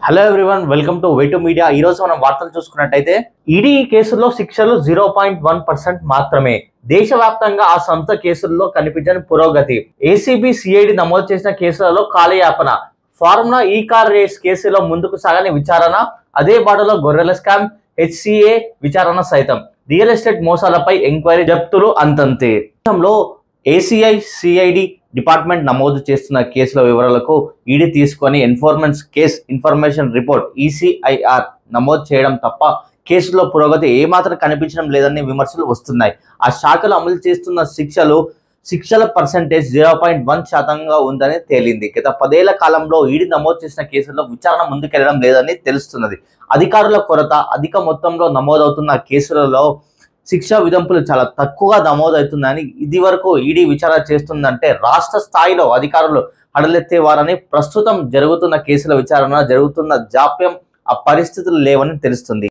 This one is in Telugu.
Hello everyone, welcome to Way Two Media. ఈ రోజు మనం వార్తలు చూసుకున్నట్టయితే ఈడీ కేసుల్లో శిక్షలు 0.1% మాత్రమే. దేశవ్యాప్తంగా ఆ సంస్థ కేసుల్లో కనిపించని పురోగతి. ఏసీబీ సిఐడి నమోదు చేసిన కేసులలో కాలయాపన. ఫార్ములా ఈ కార్ రేస్ కేసులో ముందుకు సాగని విచారణ. అదే బాటలో గొర్రెల స్కామ్, హెచ్సిఏ విచారణ సైతం. రియల్ ఎస్టేట్ మోసాలపై ఎంక్వైరీ, జప్తులు అంతంతే. ఏసీఐ సిఐడి డిపార్ట్మెంట్ నమోదు చేస్తున్న కేసుల వివరాలకు ఈడీ తీసుకొని enforcement case information report ECIR నమోదు చేయడం తప్ప కేసులో పురోగతి ఏమాత్రం కనిపించడం లేదని విమర్శలు వస్తున్నాయి. ఆ శాఖలు అమలు చేస్తున్న శిక్షల పర్సెంటేజ్ 0.1% ఉందని తేలింది. గత 10 ఏళ్ల కాలంలో ఈడీ నమోదు చేసిన కేసుల్లో విచారణ ముందుకెళ్లడం లేదని తెలుస్తున్నది. అధికారుల కొరత, అధిక మొత్తంలో నమోదవుతున్న కేసులలో శిక్షా విధింపులు చాలా తక్కువగా నమోదవుతుందని ఇది వరకు ఈడీ విచారణ చేస్తుందంటే రాష్ట్ర స్థాయిలో అధికారులు హడలెత్తేవారని, ప్రస్తుతం జరుగుతున్న కేసుల విచారణ జరుగుతున్న జాప్యం ఆ పరిస్థితులు లేవని తెలుస్తుంది.